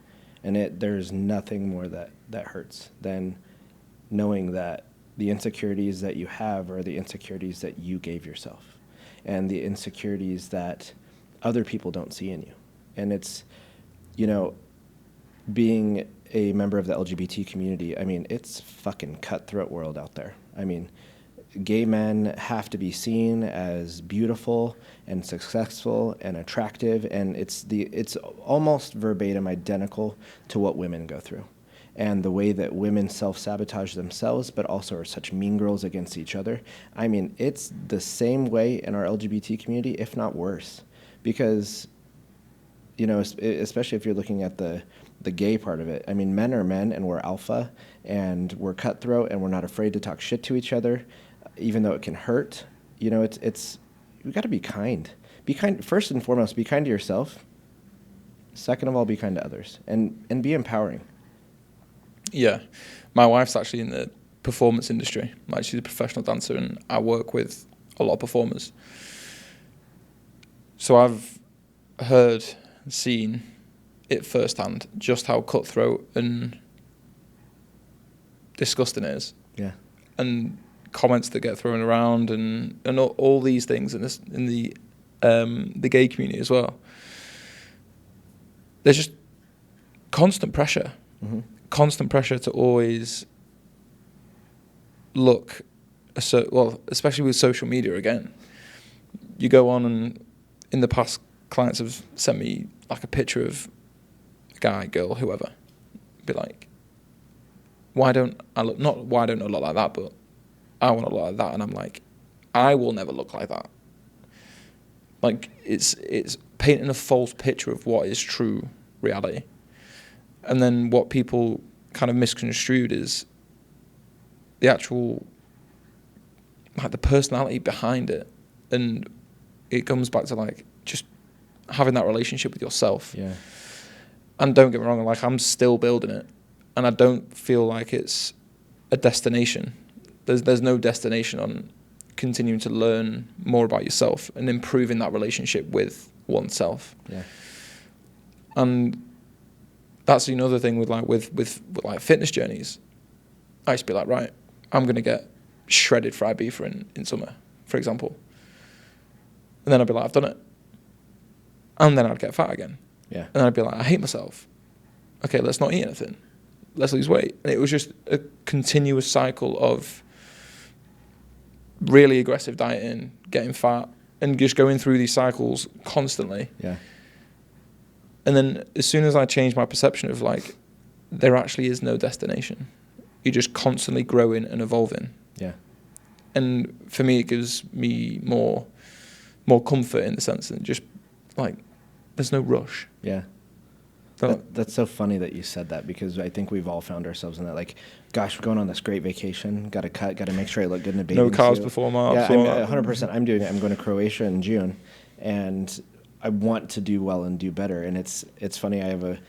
and there's nothing more that hurts than knowing that the insecurities that you have are the insecurities that you gave yourself, and the insecurities that other people don't see in you. And it's, being a member of the LGBT community, I mean, it's fucking cutthroat world out there. I mean, gay men have to be seen as beautiful and successful and attractive, and it's almost verbatim identical to what women go through. And the way that women self-sabotage themselves, but also are such mean girls against each other. I mean, it's the same way in our LGBT community, if not worse. Because, especially if you're looking at the gay part of it. I mean, men are men, and we're alpha, and we're cutthroat, and we're not afraid to talk shit to each other, even though it can hurt. We got to be kind. Be kind, first and foremost, be kind to yourself. Second of all, be kind to others, and be empowering. Yeah. My wife's actually in the performance industry. Like, she's a professional dancer, and I work with a lot of performers. So I've heard and seen it firsthand, just how cutthroat and disgusting it is. Yeah. And comments that get thrown around and all these things in the gay community as well. There's just constant pressure. Mm-hmm. Constant pressure to always look, especially with social media again. You go on, and in the past, clients have sent me like a picture of a guy, girl, whoever. Be like, why don't I look like that, but I want to look like that. And I'm like, I will never look like that. Like, it's painting a false picture of what is true reality. And then what people kind of misconstrued is the actual, like, the personality behind it. And it comes back to, like, just having that relationship with yourself. Yeah. And don't get me wrong, like, I'm still building it. And I don't feel like it's a destination. There's no destination on continuing to learn more about yourself and improving that relationship with oneself. Yeah. And that's another thing with fitness journeys. I used to be like, right, I'm going to get shredded for Ibiza in summer, for example. And then I'd be like, I've done it. And then I'd get fat again. Yeah. And then I'd be like, I hate myself. Okay, let's not eat anything. Let's lose weight. And it was just a continuous cycle of really aggressive dieting, getting fat, and just going through these cycles constantly. Yeah. And then as soon as I changed my perception of, like, there actually is no destination. You're just constantly growing and evolving. Yeah. And for me, it gives me more comfort in the sense that just, like, there's no rush. Yeah. That's so funny that you said that, because I think we've all found ourselves in that, like, gosh, we're going on this great vacation, got to make sure I look good in a bathing suit. No carbs before March. Yeah, 100%. I'm doing it. I'm going to Croatia in June, and I want to do well and do better. And it's funny. I have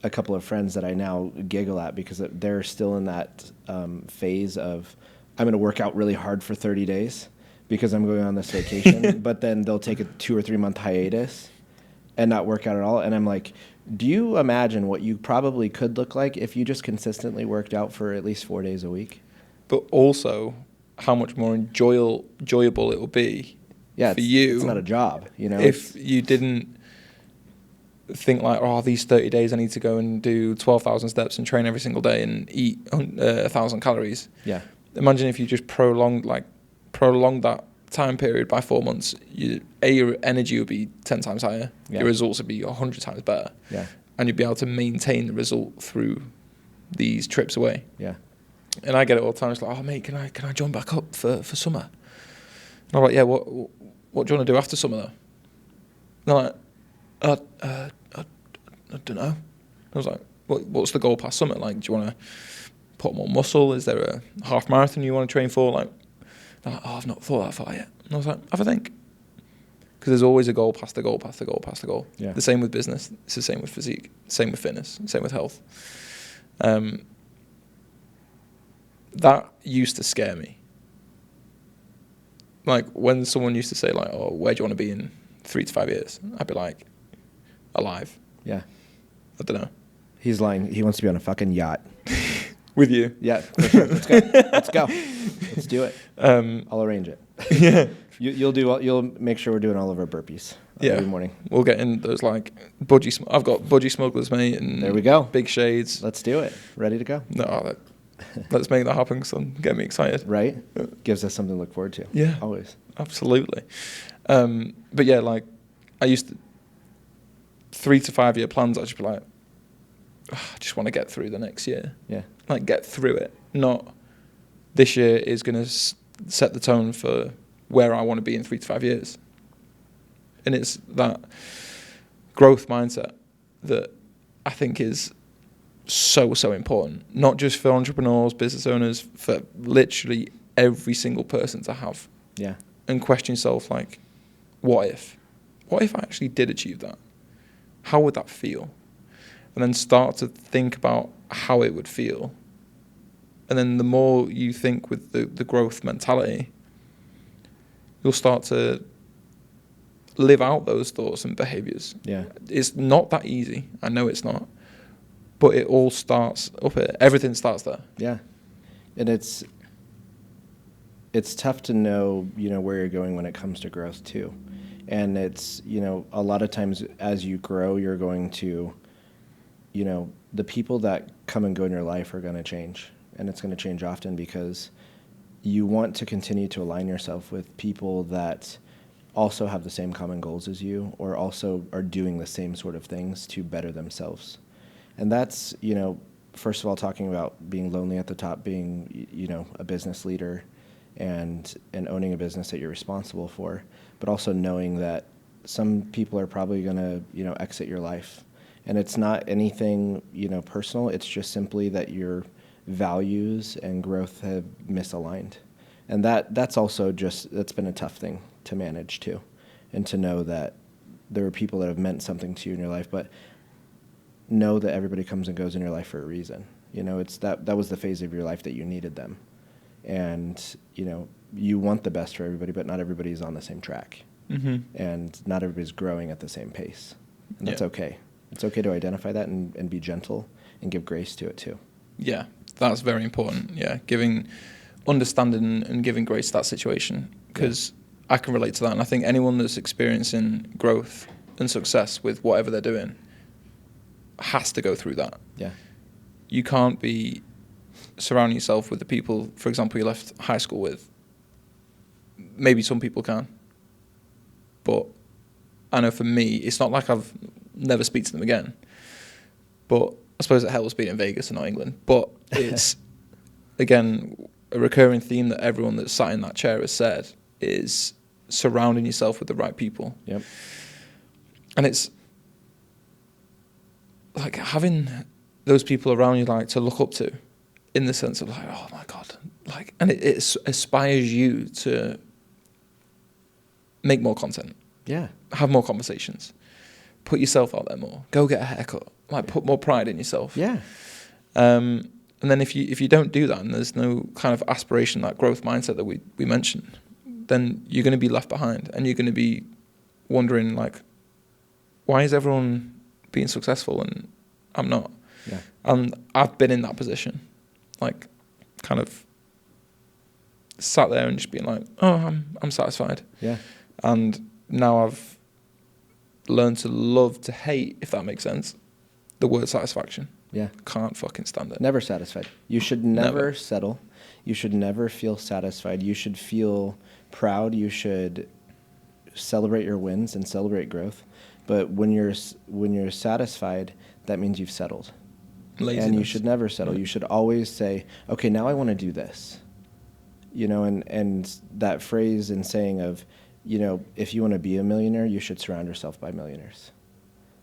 a couple of friends that I now giggle at because they're still in that phase of, I'm going to work out really hard for 30 days because I'm going on this vacation, but then they'll take a 2 or 3 month hiatus and not work out at all. And I'm like, do you imagine what you probably could look like if you just consistently worked out for at least 4 days a week? But also how much more enjoyable it will be for you. It's not a job, If you didn't think like, oh, these 30 days I need to go and do 12,000 steps and train every single day and eat 1,000 calories. Yeah. Imagine if you just prolonged that time period by 4 months. Your energy would be 10 times higher. Yeah. Your results would be 100 times better. Yeah. And you'd be able to maintain the result through these trips away. Yeah. And I get it all the time. It's like, oh mate, can I join back up for summer? And I'm like, yeah. What do you want to do after summer though? And I'm like, I don't know. I was like, what's the goal past summer? Like, do you want to put more muscle? Is there a half marathon you want to train for? Like, they're like, oh, I've not thought that far yet. And I was like, have a think. Because there's always a goal past the goal, past the goal, past the goal. Yeah. The same with business. It's the same with physique. Same with fitness. Same with health. That used to scare me. Like when someone used to say like, oh, where do you want to be in 3 to 5 years? I'd be like, alive. Yeah. I don't know. He's lying. He wants to be on a fucking yacht. With you. Yeah. For sure. Let's go. Let's go. Let's do it. I'll arrange it. Yeah. You'll make sure we're doing all of our burpees every morning. We'll get in those like I've got budgie smugglers, mate, and there we go. Big shades. Let's do it. Ready to go. No, let's make that happen. So get me excited. Right. Gives us something to look forward to. Yeah. Always. Absolutely. But yeah, like I used to 3 to 5 year plans. I'd just be like, oh, I just want to get through the next year. Yeah. Like get through it. Not this year is going to set the tone for where I want to be in 3 to 5 years. And it's that growth mindset that I think is so important. Not just for entrepreneurs, business owners, for literally every single person to have. Yeah. And question yourself like, what if? What if I actually did achieve that? How would that feel? And then start to think about how it would feel. And then the more you think with the growth mentality, you'll start to live out those thoughts and behaviors. Yeah. It's not that easy. I know it's not. But it all starts up here. Everything starts there. Yeah. And it's tough to know, where you're going when it comes to growth too. And it's, a lot of times as you grow, you're going to, the people that come and go in your life are going to change. And it's going to change often because you want to continue to align yourself with people that also have the same common goals as you or also are doing the same sort of things to better themselves. And that's, first of all, talking about being lonely at the top, being, a business leader and owning a business that you're responsible for, but also knowing that some people are probably going to, exit your life. And it's not anything, personal. It's just simply that your values and growth have misaligned. And that's also that's been a tough thing to manage too. And to know that there are people that have meant something to you in your life, but know that everybody comes and goes in your life for a reason. It's that was the phase of your life that you needed them. And, you want the best for everybody, but not everybody's on the same track. Mm-hmm. And not everybody's growing at the same pace. And that's okay. It's okay to identify that and be gentle and give grace to it too. Yeah, that's very important. Yeah, understanding and giving grace to that situation, because I can relate to that. And I think anyone that's experiencing growth and success with whatever they're doing has to go through that. Yeah. You can't be surrounding yourself with the people, for example, you left high school with. Maybe some people can. But I know for me, it's not like I've never speak to them again. But I suppose it helps being in Vegas and not England. But it's, again, a recurring theme that everyone that's sat in that chair has said is surrounding yourself with the right people. Yep. And it's like having those people around you like to look up to, in the sense of like, oh my God, like, and it aspires you to make more content. Yeah. have more conversations, put yourself out there more, go get a haircut, like put more pride in yourself. Yeah. And then if you don't do that, and there's no kind of aspiration, that growth mindset that we mentioned, then you're going to be left behind, and you're going to be wondering, like, why is everyone being successful and I'm not? Yeah. And I've been in that position, like, kind of sat there and just being like, oh, I'm satisfied. Yeah. And now I've learned to love to hate, if that makes sense, the word satisfaction. Yeah. Can't fucking stand it. Never satisfied. You should never settle. You should never feel satisfied. You should feel proud. You should celebrate your wins and celebrate growth. But when you're satisfied, that means you've settled. Laziness. And you should never settle. Yeah. You should always say, okay, now I want to do this. You know, and that phrase and saying of, you know, if you want to be a millionaire, you should surround yourself by millionaires.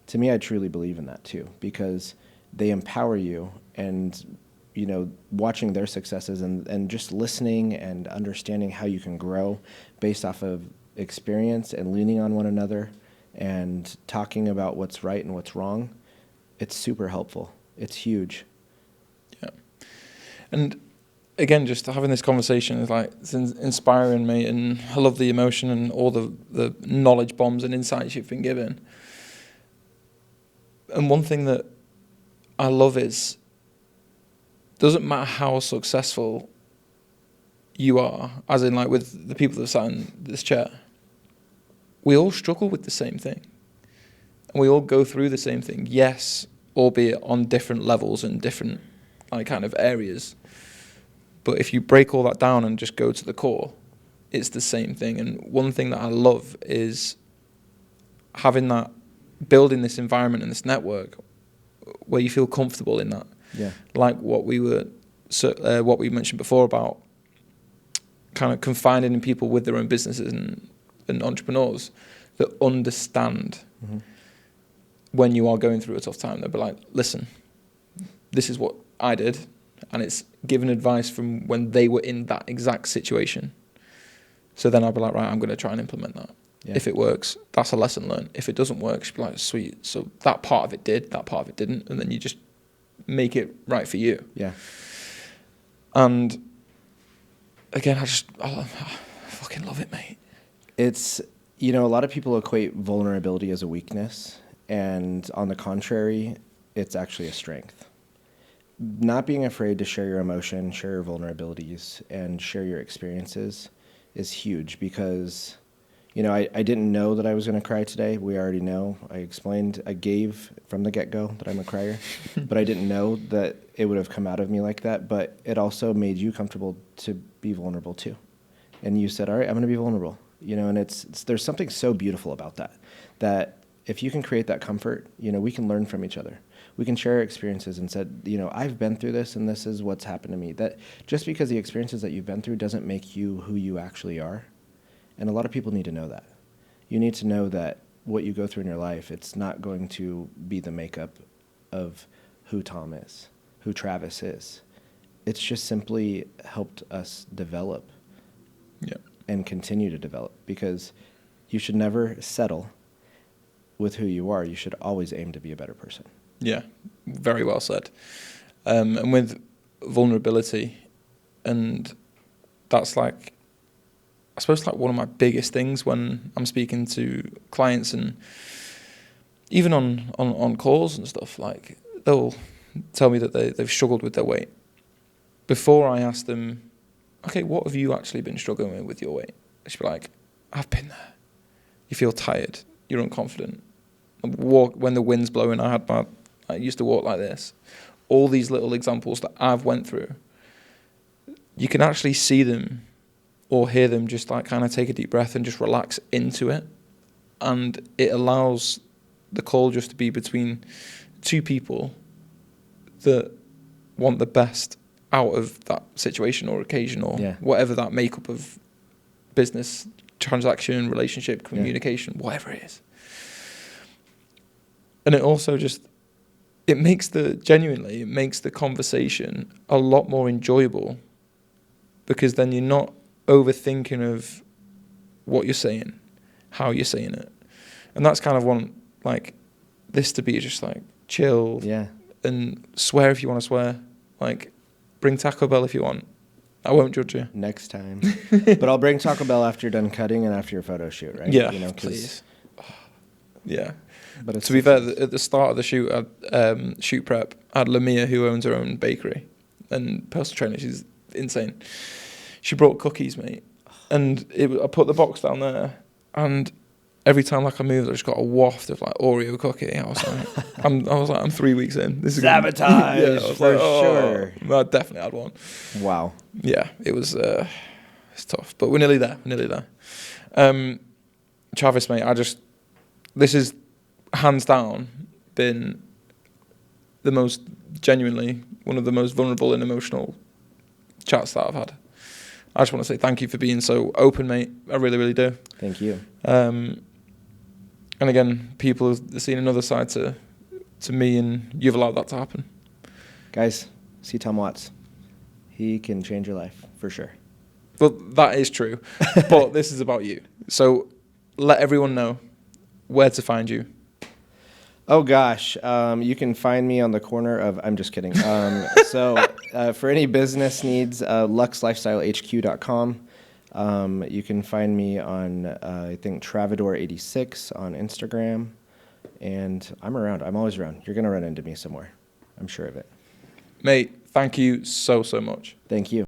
To me, I truly believe in that too, because they empower you, and, you know, watching their successes and just listening and understanding how you can grow based off of experience and leaning on one another and talking about what's right and what's wrong, it's super helpful. It's huge. Yeah. And again, just having this conversation is like, it's inspiring me, and I love the emotion and all the knowledge bombs and insights you've been given. And one thing that I love is, doesn't matter how successful you are, as in like with the people that sat in this chair, we all struggle with the same thing. And we all go through the same thing. Yes, albeit on different levels and different like kind of areas. But if you break all that down and just go to the core, it's the same thing. And one thing that I love is having that, building this environment and this network where you feel comfortable in that. Yeah. Like what we mentioned before about kind of confiding in people with their own businesses and entrepreneurs that understand when you are going through a tough time. They'll be like, listen, this is what I did. And it's given advice from when they were in that exact situation. So then I'll be like, right, I'm going to try and implement that. Yeah. If it works, that's a lesson learned. If it doesn't work, she'll be like, sweet. So that part of it did, that part of it didn't. And then you just make it right for you. Yeah. And again, I fucking love it, mate. It's, you know, a lot of people equate vulnerability as a weakness. And on the contrary, it's actually a strength. Not being afraid to share your emotion, share your vulnerabilities, and share your experiences is huge, because, you know, I didn't know that I was going to cry today. We already know. I gave from the get-go that I'm a crier, but I didn't know that it would have come out of me like that. But it also made you comfortable to be vulnerable too. And you said, all right, I'm going to be vulnerable. You know, and there's something so beautiful about that if you can create that comfort, you know, we can learn from each other. We can share our experiences and said, you know, I've been through this and this is what's happened to me. That just because the experiences that you've been through doesn't make you who you actually are. And a lot of people need to know that. You need to know that what you go through in your life, it's not going to be the makeup of who Tom is, who Travis is. It's just simply helped us develop and continue to develop, because you should never settle with who you are. You should always aim to be a better person. Yeah, very well said. And with vulnerability, and that's like, I suppose like one of my biggest things when I'm speaking to clients, and even on calls and stuff, like they'll tell me that they've struggled with their weight. Before I ask them, okay, what have you actually been struggling with your weight? They should be like, I've been there. You feel tired. You're unconfident. When the wind's blowing, I used to walk like this. All these little examples that I've went through, you can actually see them or hear them just like kind of take a deep breath and just relax into it. And it allows the call just to be between two people that want the best out of that situation or occasion or whatever that makeup of business, transaction, relationship, communication, whatever it is. And it also just, it makes the conversation a lot more enjoyable, because then you're not overthinking of what you're saying, how you're saying it. And that's kind of one, like, this to be just like chill. Yeah. And swear if you want to swear. Like, bring Taco Bell if you want. I won't judge you. Next time. But I'll bring Taco Bell after you're done cutting and after your photo shoot, right? Yeah, you know, please. Yeah. But to be fair, at the start of the shoot, shoot prep, I had Lamia, who owns her own bakery and personal trainer. She's insane. She brought cookies, mate. And I put the box down there, and every time like I moved, I just got a waft of like Oreo cookie. I was like, I'm 3 weeks in. This is sabotage. Yeah, for sure. I definitely had one. Wow. Yeah, it was. It's tough, but we're nearly there. Travis, mate, this is hands down been the most genuinely one of the most vulnerable and emotional chats that I've had. I just want to say thank you for being so open, mate. I really, really do. Thank you. And again, people have seen another side to me, and you've allowed that to happen. Guys, see Tom Watts. He can change your life, for sure. Well, that is true. But this is about you. So let everyone know where to find you. Oh, gosh. You can find me on the corner of... I'm just kidding. So for any business needs, luxlifestylehq.com. You can find me on, I think, Travador86 on Instagram. And I'm around. I'm always around. You're going to run into me somewhere. I'm sure of it. Mate, thank you so, so much. Thank you.